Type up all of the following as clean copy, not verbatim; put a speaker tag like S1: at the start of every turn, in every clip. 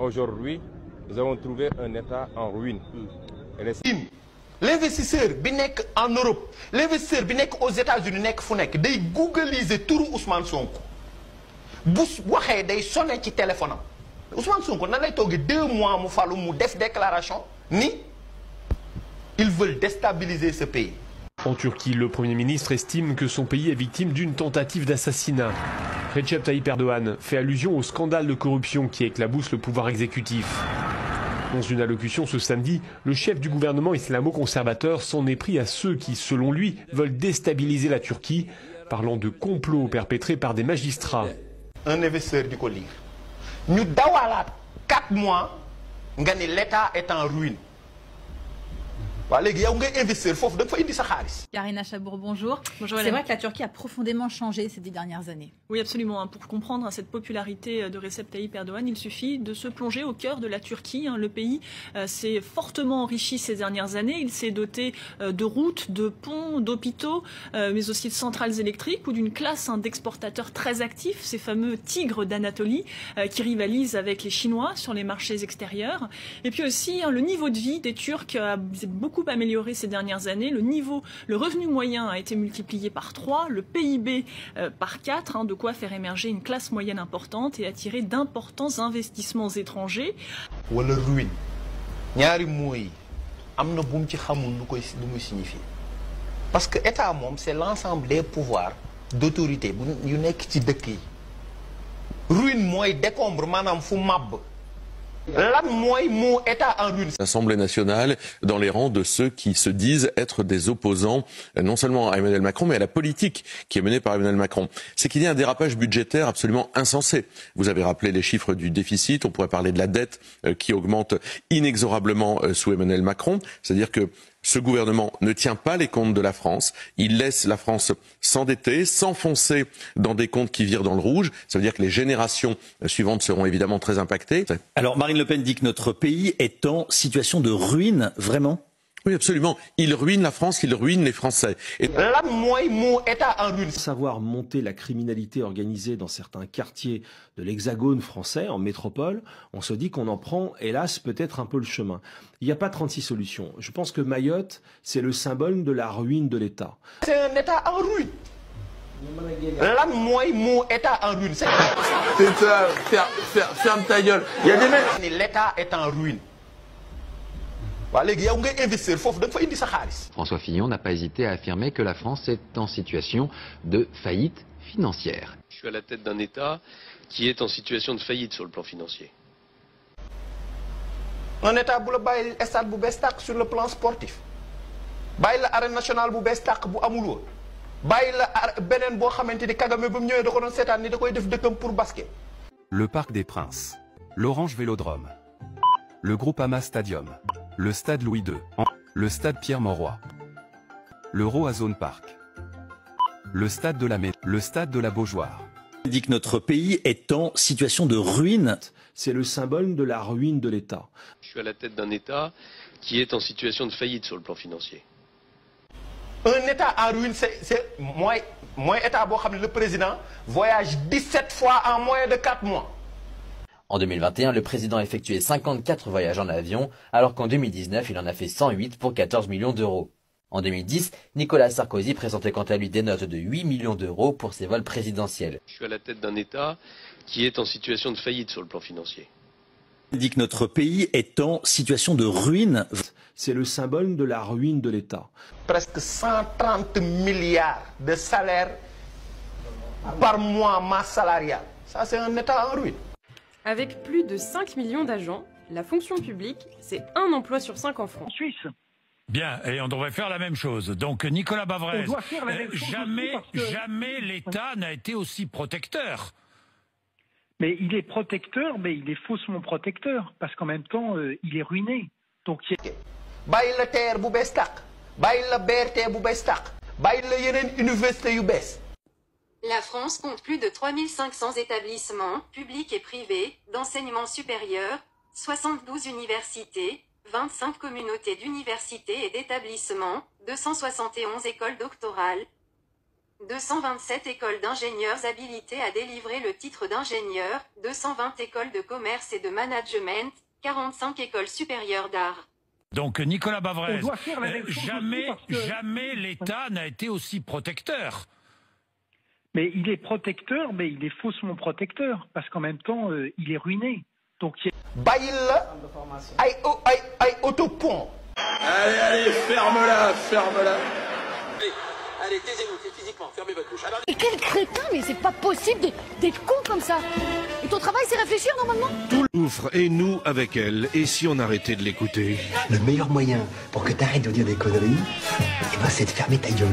S1: Aujourd'hui, nous avons trouvé un État en ruine.
S2: L'investisseur bi nekk en Europe, l'investisseur bi nekk aux États-Unis nekk fu nekk day googliser turu Ousmane Sonko bu waxee day sonné ci téléphone am Ousmane Sonko nan lay toogee 2 mois mu falu mu def déclaration ni ils veulent déstabiliser ce pays.
S3: En Turquie, le Premier ministre estime que son pays est victime d'une tentative d'assassinat. Recep Tayyip Erdogan fait allusion au scandale de corruption qui éclabousse le pouvoir exécutif. Dans une allocution ce samedi, le chef du gouvernement islamo-conservateur s'en est pris à ceux qui, selon lui, veulent déstabiliser la Turquie, parlant de complots perpétrés par des magistrats.
S2: Un investisseur di ko lire ñu dawalaat 4 mois nga ni l'État est en ruine. Waa léegi yow ngay investir foofu da nga fa indi sa xaalis.
S4: Karina Chabour, bonjour.
S5: Bonjour.
S4: C'est vrai que la Turquie a profondément changé ces 10 dernières années.
S5: Oui, absolument. Pour comprendre cette popularité de Recep Tayyip Erdogan, il suffit de se plonger au cœur de la Turquie. Le pays s'est fortement enrichi ces dernières années. Il s'est doté de routes, de ponts, d'hôpitaux, mais aussi de centrales électriques ou d'une classe d'exportateurs très actifs, ces fameux tigres d'Anatolie qui rivalisent avec les Chinois sur les marchés extérieurs. Et puis aussi, le niveau de vie des Turcs s'est beaucoup amélioré ces dernières années. Le revenu moyen a été multiplié par 3, le PIB par 4, de quoi faire émerger une classe moyenne importante et attirer d'importants investissements étrangers.
S2: Wala ruine ñaari mots yi am na bu mu ci xamul lu muy signifier parce que état moom c'est l'ensemble des pouvoirs d'autorité yu nekk ci dëkk yi ruine mooy décombre maanaam fu màbb.
S6: L'Assemblée nationale dans les rangs de ceux qui se disent être des opposants non seulement à Emmanuel Macron mais à la politique qui est menée par Emmanuel Macron. C'est qu'il y a un dérapage budgétaire absolument insensé. Vous avez rappelé les chiffres du déficit, on pourrait parler de la dette qui augmente inexorablement sous Emmanuel Macron, c'est-à-dire que ce gouvernement ne tient pas les comptes de la France. Il laisse la France s'endetter, s'enfoncer dans des comptes qui virent dans le rouge. Ça veut dire que les générations suivantes seront évidemment très impactées.
S7: Alors Marine Le Pen dit que notre pays est en situation de ruine, vraiment ?
S6: Oui, absolument. Il ruine la France, il ruine les Français.
S8: Savoir monter la criminalité organisée dans certains quartiers de l'Hexagone français, en métropole, on se dit qu'on en prend, hélas, peut-être un peu le chemin. Il n'y a pas 36 solutions. Je pense que Mayotte, c'est le symbole de la ruine de l'État.
S2: C'est un État en ruine. État en ruine. C'est ça, ferme ta gueule. Il y a des mecs. L'État est en ruine.
S9: François Fillon n'a pas hésité à affirmer que la France est en situation de faillite financière.
S10: Je suis à la tête d'un État qui est en situation de faillite sur le plan financier.
S2: Un État bu la bàyyi stade bu bees tàq sur le plan sportif bàyyi la arène nationale bu bees tàq bu amul woon bàyyi la beneen boo xamante ni Kagame ba mu ñëwee da ko doon seetaan ni da koy def dëkkam pour basket.
S11: Le Parc des Princes, l'Orange Vélodrome, le Groupama Stadium, le Stade Louis II, le Stade Pierre-Mauroy, le Roazhon Park, le Stade de la Beaujoire.
S7: Il dit que notre pays est en situation de ruine.
S8: C'est le symbole de la ruine de l'État.
S10: Je suis à la tête d'un État qui est en situation de faillite sur le plan financier.
S2: Un État en ruine, c'est moins État boo xam ne le président voyage 17 fois en moins de 4 mois.
S9: En 2021, le président a effectué 54 voyages en avion, alors qu'en 2019, il en a fait 108 pour 14 millions d'euros. En 2010, Nicolas Sarkozy présentait quant à lui des notes de 8 millions d'euros pour ses vols présidentiels.
S10: Je suis à la tête d'un État qui est en situation de faillite sur le plan financier.
S7: Il dit que notre pays est en situation de ruine.
S8: C'est le symbole de la ruine de l'État.
S2: Presque 130 milliards de salaires par mois, masse salariale. Ça, c'est un État en ruine.
S12: Avec plus de 5 millions d'agents, la fonction publique, c'est un emploi sur 5 en France.
S13: En Suisse. Bien, et on devrait faire la même chose. Donc Nicolas Bavrez, jamais l'État n'a été aussi protecteur.
S14: Mais il est protecteur, mais il est faussement protecteur, parce qu'en même temps, il est ruiné. Donc
S2: bàyyi la TER bu bees tàq bàyyi la BRT bu bees tàq bàyyi la yeneen université yu bees.
S15: La France compte plus de 3500 établissements, publics et privés, d'enseignement supérieur, 72 universités, 25 communautés d'universités et d'établissements, 271 écoles doctorales. 227 écoles d'ingénieurs habilitées à délivrer le titre d'ingénieur, 220 écoles de commerce et de management, 45 écoles supérieures d'art.
S13: Donc Nicolas Bavrez,
S14: On doit faire la même chose
S13: jamais,
S14: aussi parce que-
S13: jamais l'État n'a été aussi protecteur.
S14: Mais il est protecteur, mais il est faussement protecteur, parce qu'en même temps, il est ruiné. Donc,
S2: bàyyil la ay autopont.
S16: Allez, ferme-la.
S17: Allez, taisez-vous, physiquement, fermez votre bouche.
S18: Mais quel crétin, mais c'est pas possible d'être con comme ça. Et ton travail, c'est réfléchir normalement.
S19: Tout l'ouvre et nous avec elle. Et si on arrêtait de l'écouter?
S20: Le meilleur moyen pour que t'arrêtes de dire des conneries, c'est de fermer ta gueule.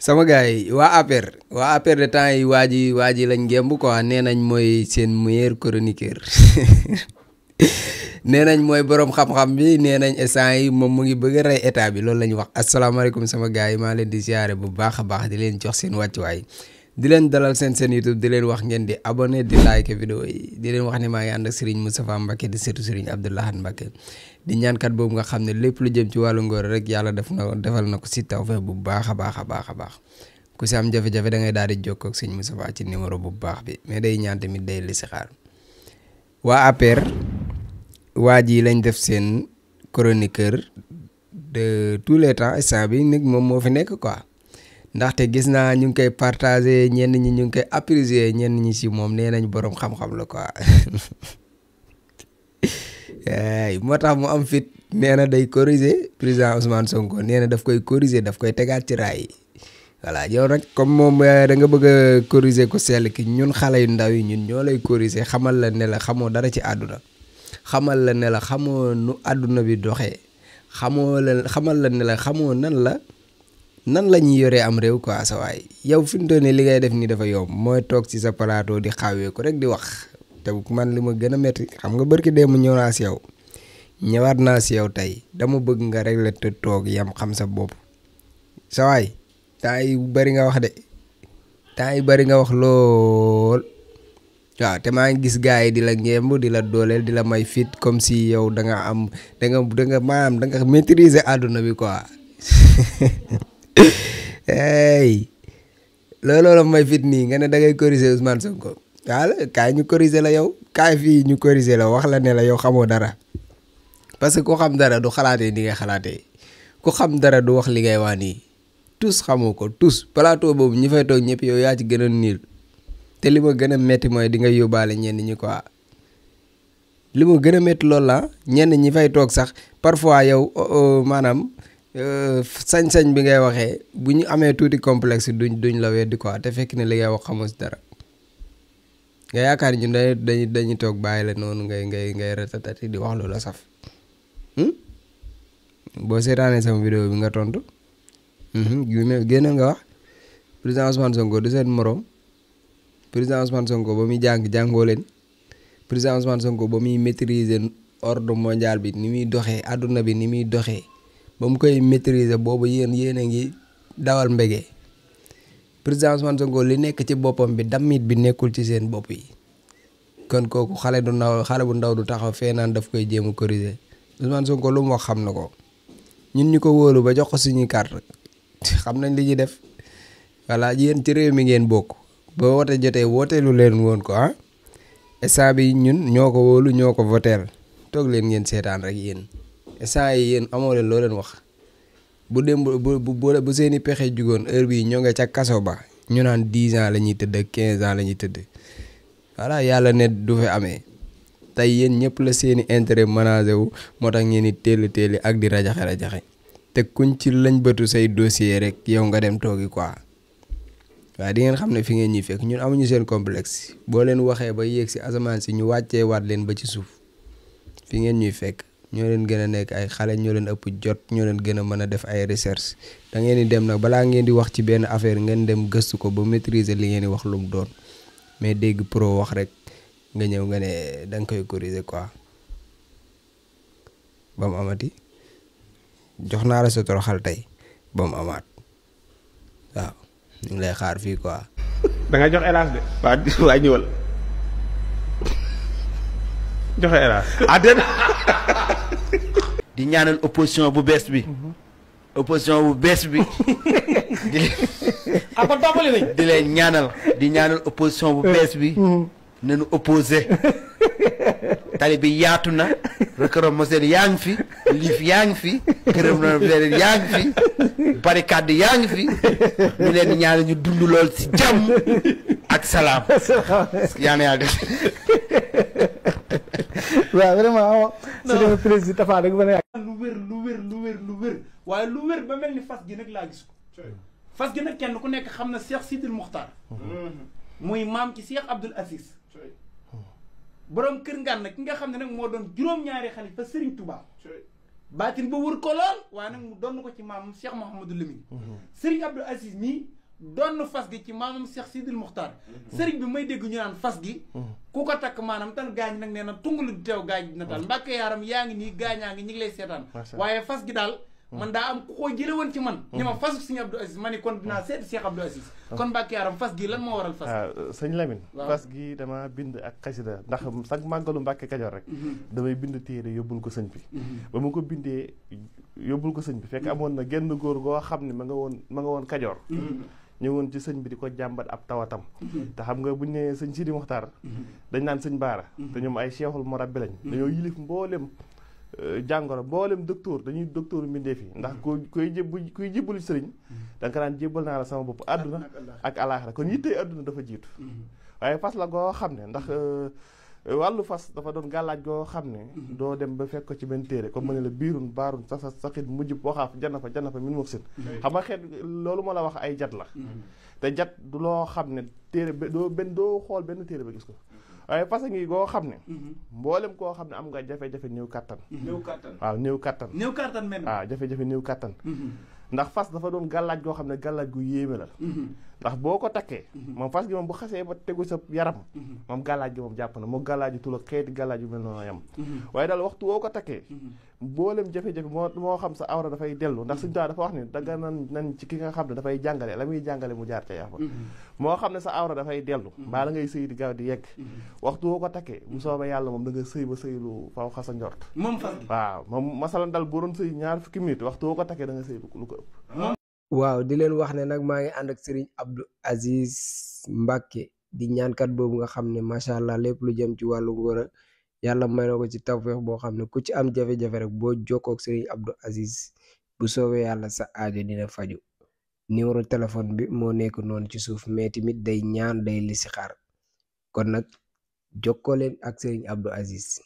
S21: sama gars yi waa APR de temps yi waa ji lañ gemb quoi nee nañ mooy seen meilleur chroniqueur nee nañ mooy borom xam-xam bi nee nañ instant yi moom mu ngi bëgg a rey état bi loolu la ñu wax asalaamaaleykum sama gars yi maa leen di ziare bu baax a baax di leen jox seen wàccuwaay di leen dalal seen YouTube di leen wax ngeen di abonné di like vidéo yi di leen wax ne maa ngi ànd ak Serigne Moustapha Mbacké di seetu Serigne Abdou Lahad Mbacké di ñaankat boobu nga xam ne lépp lu jëm ci wàllu ngóor rek yàlla defal na ko si tawfeex bu baax a baax ku si am jafe-jafe da ngay daal di jokkoo ak Serigne Moustapha ci numéro bu baax bi mais day ñaan tamit day li si xaar waa APR waa ji lañ def seen chroniqueur de tous les temps instant bi nag moom moo fi nekk quoi ndaxte gis naa ñu ngi koy partager ñenn ñi ñu ngi koy apprécier ñenn ñi si moom nee nañ borom xam-xam la quoi moo tax mu am fit nee na day corriger président Ousmane Sonko nee na daf koy corriger daf koy tegaat ci raay yi voilà yow nag comme moom da nga bëgg a corriger ko sell ki ñun xale yu ndaw yi ñun ñoo lay corriger xamal la ne la xamoo dara ci àdduna xamal la ne la xamoo nu àdduna bi doxee xamal la ne la xamoo nan la ñuy yoree am réew quoi sa waay yow fi mu toll nii li ngay def nii dafa yomb mooy toog ci sa plateau di xawee ko rek di wax te man li ma gën a métti xam nga barki dee mu ñëw naa si yow ñëwaat naa si yow tey dama bëgg nga régler te toog yam xam sa bopp sa waay temps yi bari nga wax de temps yi bari nga wax lool waaw te maa ngi gis gars yi di la ngemb di la dooleel di la may fit comme si yow da nga maanaam da nga maîtriser àdduna bi quoi hey looloo la may fit nii nga ne da ngay corriger Ousmane Sonko waaw kaay ñu corriger la yow kaay fii ñu corriger la wax la ne la yow xamoo dara parce que ku xam dara du xalaatee ni ngay xalaatee ku xam dara du wax li ngay wax nii tous xamoo ko tous plateau boobu ñi fay toog ñëpp yow yaa ci gën a niil te li ma gën a metti mooy di nga yóbbaale ñenn ñi quoi li ma gën a metti loolu la ñenn ñi fay toog sax parfois yow maanaam sañ-sañ bi ngay waxee bu ñu amee tuuti complexe duñ la weddi quoi te fekk ne li ngay wax xamoo si dara nga yaakaar ñu dañuy toog bàyyi la noonu ngay ratatati di wax loolu la saf boo seetaanee sama vidéo bi nga tontu génn nga wax président Ousmane Sonko du seen morom président Ousmane Sonko ba muy jàngoo leen président Ousmane Sonko ba muy maîtriser ordre mondial bi ni muy doxee àdduna bi ni muy doxee ba mu koy maîtriser boobu yéen a ngi dawal mbege président Ousmane Sonko li nekk ci boppam bi damit bi nekkul ci seen bopp yi kon kooku xale bu ndaw du taxaw fee naan daf koy jéem a corriger Ousmane Sonko lu mu wax xam na ko ñun ñu ko wóolu ba jox ko suñuy carte xam nañ li ñuy def voilà yéen ci réew mi ngeen bokk ba wote jotee wooteelu leen woon ko instant bi ñun ñoo ko wóolu ñoo ko voteel toog leen ngeen seetaan rek yéen instant yi yéen amoo leen loo leen wax bu dem bu seeni pexe jugoon heure bii ñoo nga ca kaso ba ñu naan 10 ans la ñuy tëdd ak 15 ans la ñuy tëdd voilà yàlla ne du fi amee tey yéen ñëpp la seeni intérêt menacé wu moo tax ngeen di teeli ak di rajaxe te kuñ ci lañ bëtu say dossier rek yow nga dem toogi quoi waaye di ngeen xam ne fi ngeen ñuy fekk ñun amuñu seen complexe boo leen waxee ba yéeg si asamaan si ñu wàccee waat leen ba ci suuf fi ngeen ñuy fekk ñoo leen gën a nekk ay xale ñoo leen ëpp jot ñoo leen gën a mën a def ay recherche da ngeen di dem nag balaa ngeen di wax ci benn affaire ngeen dem gëstu ko ba maîtriser li ngeen di wax lu mu doon mais dégg pro wax rek nga ñëw nga ne da nga koy corriger quoi ba mu amati jox naa la sa toroxal tey ba mu amaat waaw ñu ngi lay xaar fii quoi.
S22: da nga jox hélas de. waa ñëwal joxe hélas.
S7: di ñaanal opposition bu bees bi.
S1: opposition bu bees bi di leen ñaanal di ñaanal opposition bu bees bi nañu opposé tali bi yaatu na rëkkëram moseen yaa ngi fi liif yaa ngi fi këram na leen yaa ngi fi barricade yaa ngi fi ñu leen di ñaanal ñu dund lool ci jàmm ak salaam yaa na yàgg
S22: waaw vraiment c'est un président Tafa rek ba ne lu wér waaye lu wér ba mel ni fas gi nag laa gis ko fas gi nag kenn ku nekk xam na Cheikh Sidil Muxtaar muy maam ci Cheikh Abdoul Aziz borom kër ngan nag ki nga xam ne nag moo doon juróom-ñaari xalifa Serigne Touba baatin ba wër ko lool waaye nag mu doon ko ci maamam Cheikh Mouhamadou Lamine Serigne Abdoul Aziz mii doon fas gi ci maamam Cheikh Sidil Muxtaar Serigne bi may dégg ñu naan fas gi ku ko takk maanaam tan gaañ nag nee na tungulu di teew gaañ na daal mbàkke yaaram yaa ngi nii gaañaa ngi ñi ngi lay seetaan waaye fas gi daal man daa am ku ko jële woon ci man ñu ma fasu Serigne Abdoul Aziz ma ni kon dinaa seeti Cheikh Abdoul Aziz kon mbàkke yaaram fas gi lan moo waral fas waaw sëñ Lamine fas gi dama bind ak xasida ndax sax màggalu Mbàkke Kajoor rek damay bind téere yóbbul ko sëñ bi ba mu ko bindee yóbbul ko sëñ bi fekk amoon na genn góor goo xam ne ma nga woon Kajoor ñëwoon ci sëñ bi di ko jàmbat ab tawatam te xam nga buñ ne sëñ Sidi Muxtaar dañ naan sëñ Baara te ñoom ay cheikhul murabbi lañ dañoo yilif mboolem jàngoro mboolem docteur dañuy docteur mbindee fi ndax kuy jébbalu sëriñ da nga ko daan jébbal naa la sama bopp àdduna ak alaaxira kon yittee àdduna dafa jiitu waaye fas la goo xam ne ndax wàllu fas dafa doon gàllaaj goo xam ne doo dem ba fekk ko ci benn téere comme ma ne la biirun baarun saxit mujjub waxaaf janna fa min mux sin xam nga xeet loolu ma la wax ay jat la te jat du loo xam ne téere doo xool benn téere ba gis ko waaye fas ngi goo xam ne mboolem koo xam ne am nga jafe-jafe néew kattan waaw néew kattan waaw jafe-jafe néew kattan ndax fas dafa doon gàllaaj goo xam ne gàllaaj gu yéeme la ndax boo ko takkee moom fas gi moom bu xasee ba tegu sa yaram moom gàllaaj gi moom jàpp na moo gàllaaj yu tul ak xeeti gàllaaj yu mel noonu yam waaye daal waxtu woo ko takkee mboolem jafe-jafe moo xam sa awra dafay dellu ndax suñu dafa wax ne danga nan ci ki nga xam ne dafay jàngale la muy jàngale mu jaar ca yax ba moo xam ne sa awra dafay dellu mbaa la ngay sëy di gaaw di yegg waxtu woo ko takkee bu soobee yàlla moom da nga sëy ba sëy lu faw xasa njort waaw moom masalan dal boo doon sëy 20 minutes waxtu woo ko takkee da nga sëy lu ko ëpp
S21: waaw di leen wax ne nag maa ngi ànd ak Serigne Abdou Aziz Mbacke di ñaankat boobu nga xam ne macha allah lépp lu jëm ci wàllu ngóor yàlla may na ko ci tawfeex boo xam ne ku ci am jafe-jafe rek boo jokkoo ak Serigne Abdou Aziz bu soobee yàlla sa aajo dina faju numéro téléphone bi moo nekk noonu ci suuf mais tamit day ñaan day listixaar kon nag jokkoo leen ak Serigne Abdou Aziz